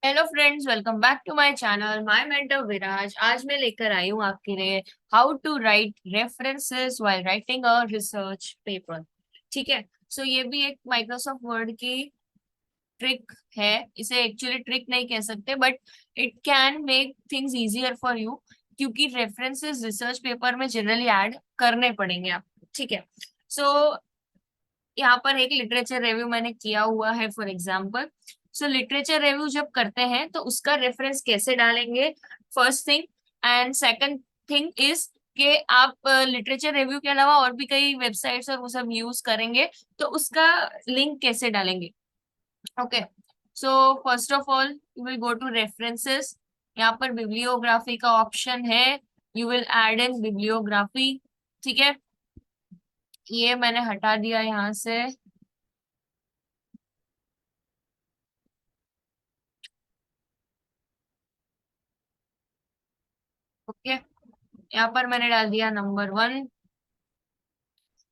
Hello friends, welcome back to my channel my mentor Viraj. आज मैं लेकर आई हूँ आपके लिए how to write references while writing a research paper. ठीक है। सो ये भी एक माइक्रोसॉफ्ट वर्ड की ट्रिक है। इसे एक्चुअली ट्रिक नहीं कह सकते, but it can make things easier for you, क्योंकि रेफरेंसेस रिसर्च पेपर में जनरली ऐड करने पड़ेंगे आपको। ठीक है। सो यहाँ पर एक लिटरेचर रिव्यू मैंने किया हुआ है for example. So literature review जब करते हैं तो उसका रेफरेंस कैसे डालेंगे, first thing. And second thing is कि आप लिटरेचर रिव्यू के अलावा और भी कई वेबसाइट्स और वो सब यूज करेंगे, तो उसका लिंक कैसे डालेंगे। Okay. So first of all you will go to references. यहाँ पर बिब्लियोग्राफी का ऑप्शन है। You will add in bibliography. ठीक है। ये मैंने हटा दिया यहाँ से। ओके। यहाँ पर मैंने डाल दिया नंबर 1।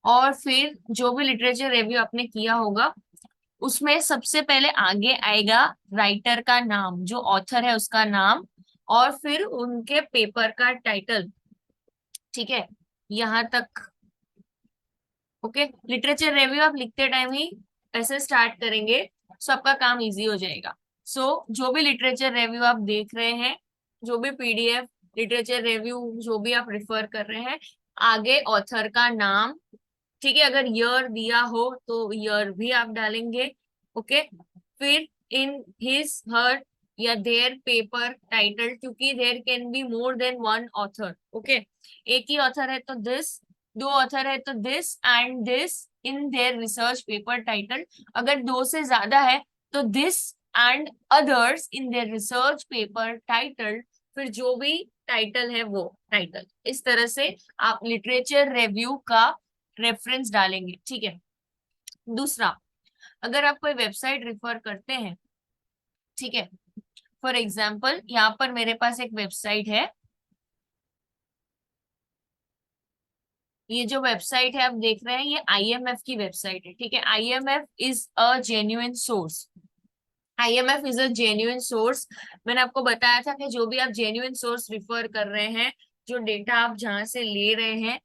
और फिर जो भी लिटरेचर रिव्यू आपने किया होगा उसमें सबसे पहले आगे आएगा राइटर का नाम, जो ऑथर है उसका नाम, और फिर उनके पेपर का टाइटल। ठीक है। यहाँ तक। ओके। लिटरेचर रिव्यू आप लिखते टाइम ही ऐसे स्टार्ट करेंगे, सो आपका काम इजी हो जाएगा। सो जो भी लिटरेचर रिव्यू आप देख रहे हैं, जो भी पीडीएफ लिटरेचर रिव्यू जो भी आप रिफर कर रहे हैं, आगे ऑथर का नाम। ठीक है। अगर ईयर दिया हो तो ईयर भी आप डालेंगे। ओके। फिर इन हिज हर या देयर पेपर टाइटल, क्योंकि there can be more than one author. Okay. एक ही ऑथर है तो दिस, दो ऑथर है तो this and this in their research paper title. अगर दो से ज्यादा है तो this and others in their research paper title. फिर जो भी टाइटल है वो टाइटल। इस तरह से आप लिटरेचर रिव्यू का रेफरेंस डालेंगे। ठीक है। दूसरा, अगर आप कोई वेबसाइट रिफर करते हैं, ठीक है, फॉर एग्जाम्पल यहाँ पर मेरे पास एक वेबसाइट है। ये जो वेबसाइट है आप देख रहे हैं, ये आईएमएफ की वेबसाइट है। ठीक है। IMF is a genuine source. IMF is a genuine source. मैंने आपको बताया था कि जो भी आप जेन्युइन सोर्स रिफर कर रहे हैं, जो डेटा आप जहां से ले रहे हैं,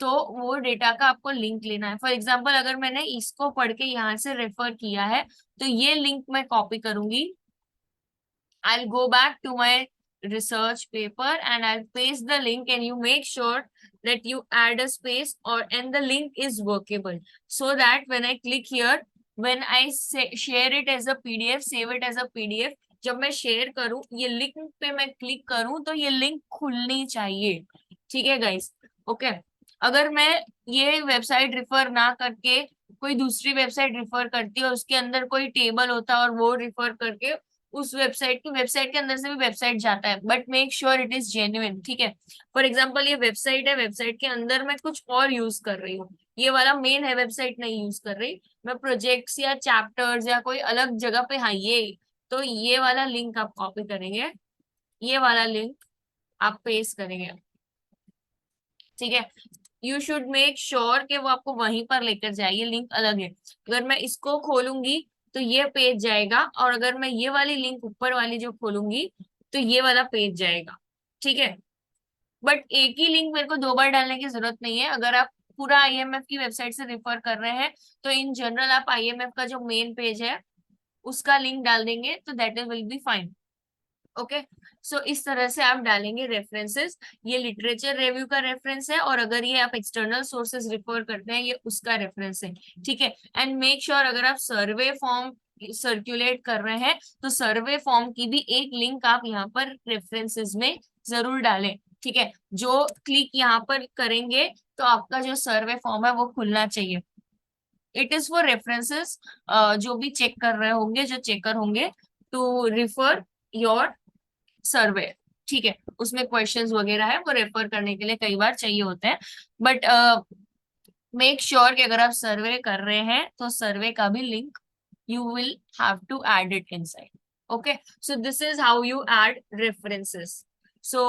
तो वो डेटा का आपको लिंक लेना है। फॉर एग्जाम्पल अगर मैंने इसको पढ़ के यहाँ से रेफर किया है, तो ये लिंक मैं कॉपी करूंगी। I'll go back to my research paper and I'll paste the link, and you make sure that you add a space or and the link is workable, so that when I click here, when I say, share it as a PDF, save it as a PDF, जब मैं share करूं, ये link पे मैं click करूं तो ये link खुलनी चाहिए। ठीक है गाइस। ओके। अगर मैं ये वेबसाइट रिफर ना करके कोई दूसरी वेबसाइट रिफर करती और उसके अंदर कोई टेबल होता और वो रिफर करके उस वेबसाइट के अंदर से भी वेबसाइट जाता है, but make sure it is genuine. ठीक है। फॉर एग्जाम्पल ये वेबसाइट है, वेबसाइट के अंदर मैं कुछ और यूज कर रही हूँ, ये वाला मेन है, वेबसाइट नहीं यूज कर रही मैं, प्रोजेक्ट्स या चैप्टर्स या कोई अलग जगह पे। हाँ ये, तो ये वाला लिंक आप कॉपी करेंगे, ये वाला लिंक आप पेस्ट करेंगे। ठीक है। यू शुड मेक श्योर कि वो आपको वहीं पर लेकर जाए, ये लिंक अलग है। अगर मैं इसको खोलूंगी तो ये पेज जाएगा, और अगर मैं ये वाली लिंक ऊपर वाली जो खोलूंगी तो ये वाला पेज जाएगा। ठीक है। बट एक ही लिंक मेरे को दो बार डालने की जरूरत नहीं है। अगर आप पूरा आईएमएफ की वेबसाइट से रिफर कर रहे हैं, तो इन जनरल आप आईएमएफ का जो मेन पेज है उसका लिंक डाल देंगे तो that will be fine. Okay. So इस तरह से आप डालेंगे रेफरेंसेस। ये लिटरेचर रिव्यू का रेफरेंस है, और अगर ये आप एक्सटर्नल सोर्सेज रिफर करते हैं, ये उसका रेफरेंस है। ठीक है। एंड मेक श्योर अगर आप सर्वे फॉर्म सर्कुलेट कर रहे हैं, तो सर्वे फॉर्म की भी एक लिंक आप यहाँ पर रेफरेंसेस में जरूर डालें। ठीक है। जो क्लिक यहाँ पर करेंगे तो आपका जो सर्वे फॉर्म है वो खुलना चाहिए। इट इज फॉर रेफरेंसेस, जो भी चेक कर रहे होंगे, जो चेकर होंगे, टू रिफर योर सर्वे। ठीक है। उसमें क्वेश्चंस वगैरह है, वो रेफर करने के लिए कई बार चाहिए होते हैं, बट मेक श्योर कि अगर आप सर्वे कर रहे हैं तो सर्वे का भी link you will have to add it inside. Okay. So this is how you add references. So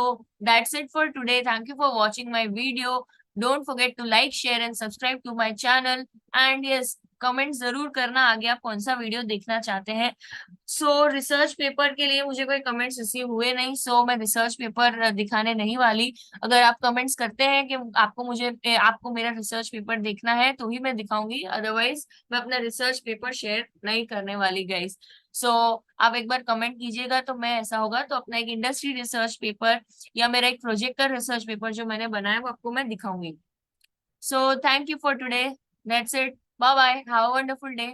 that's it for today. Thank you for watching my video. Don't forget to like, share, and subscribe to my channel. And yes, comment जरूर करना आगे आप कौन सा video देखना चाहते हैं। सो research paper के लिए मुझे कोई कमेंट्स रिसीव हुए नहीं, सो मैं रिसर्च पेपर दिखाने नहीं वाली। अगर आप कमेंट्स करते हैं कि आपको मेरा रिसर्च पेपर देखना है तो ही मैं दिखाऊंगी, अदरवाइज मैं अपना रिसर्च पेपर शेयर नहीं करने वाली गाइस। सो आप एक बार कमेंट कीजिएगा तो मैं, ऐसा होगा तो अपना एक इंडस्ट्री रिसर्च पेपर या मेरा एक प्रोजेक्ट का रिसर्च पेपर जो मैंने बनाया वो आपको मैं दिखाऊंगी। So thank you for today, that's it, bye bye, have a wonderful day.